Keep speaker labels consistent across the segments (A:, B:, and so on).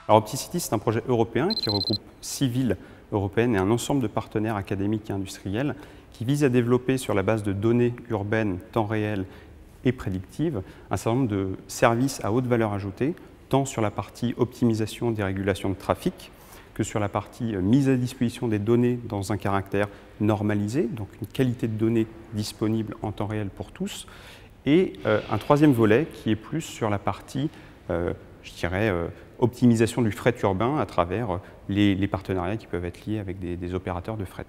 A: Alors OptiCity, c'est un projet européen qui regroupe 6 villes européennes et un ensemble de partenaires académiques et industriels qui vise à développer sur la base de données urbaines, temps réel et prédictives, un certain nombre de services à haute valeur ajoutée, tant sur la partie optimisation des régulations de trafic que sur la partie mise à disposition des données dans un caractère normalisé, donc une qualité de données disponible en temps réel pour tous, et un troisième volet qui est plus sur la partie, je dirais, optimisation du fret urbain à travers les partenariats qui peuvent être liés avec des opérateurs de fret.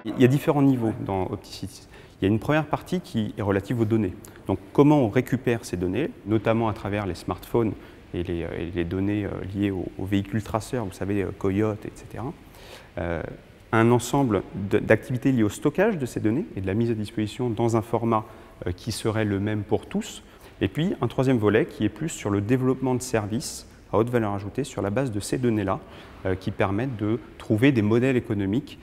A: Il y a différents niveaux dans OptiCity. Il y a une première partie qui est relative aux données. Donc comment on récupère ces données, notamment à travers les smartphones et les données liées aux véhicules traceurs, vous savez, Coyote, etc. Un ensemble d'activités liées au stockage de ces données et de la mise à disposition dans un format qui serait le même pour tous. Et puis un troisième volet qui est plus sur le développement de services à haute valeur ajoutée sur la base de ces données-là qui permettent de trouver des modèles économiques.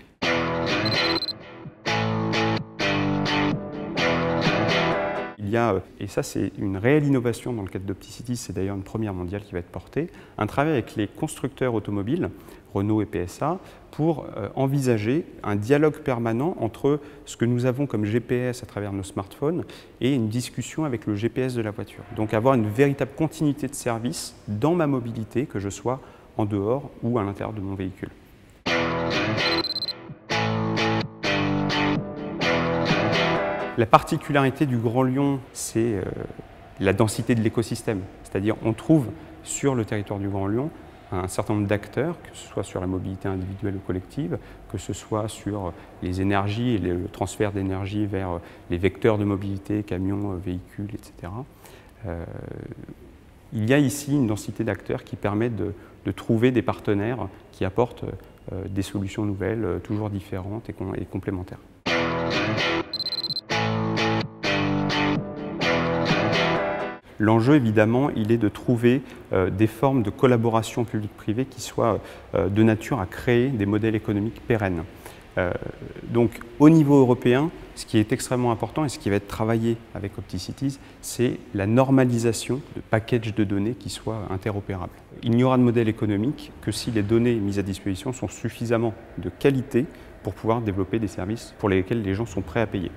A: Il y a, et ça c'est une réelle innovation dans le cadre d'OptiCity, c'est d'ailleurs une première mondiale qui va être portée, un travail avec les constructeurs automobiles, Renault et PSA, pour envisager un dialogue permanent entre ce que nous avons comme GPS à travers nos smartphones et une discussion avec le GPS de la voiture. Donc avoir une véritable continuité de service dans ma mobilité, que je sois en dehors ou à l'intérieur de mon véhicule. La particularité du Grand Lyon, c'est la densité de l'écosystème. C'est-à-dire on trouve sur le territoire du Grand Lyon un certain nombre d'acteurs, que ce soit sur la mobilité individuelle ou collective, que ce soit sur les énergies et le transfert d'énergie vers les vecteurs de mobilité, camions, véhicules, etc. Il y a ici une densité d'acteurs qui permet de trouver des partenaires qui apportent des solutions nouvelles, toujours différentes et complémentaires. L'enjeu, évidemment, il est de trouver des formes de collaboration publique-privée qui soient de nature à créer des modèles économiques pérennes. Donc, au niveau européen, ce qui est extrêmement important et ce qui va être travaillé avec OptiCities, c'est la normalisation de packages de données qui soient interopérables. Il n'y aura de modèle économique que si les données mises à disposition sont suffisamment de qualité pour pouvoir développer des services pour lesquels les gens sont prêts à payer.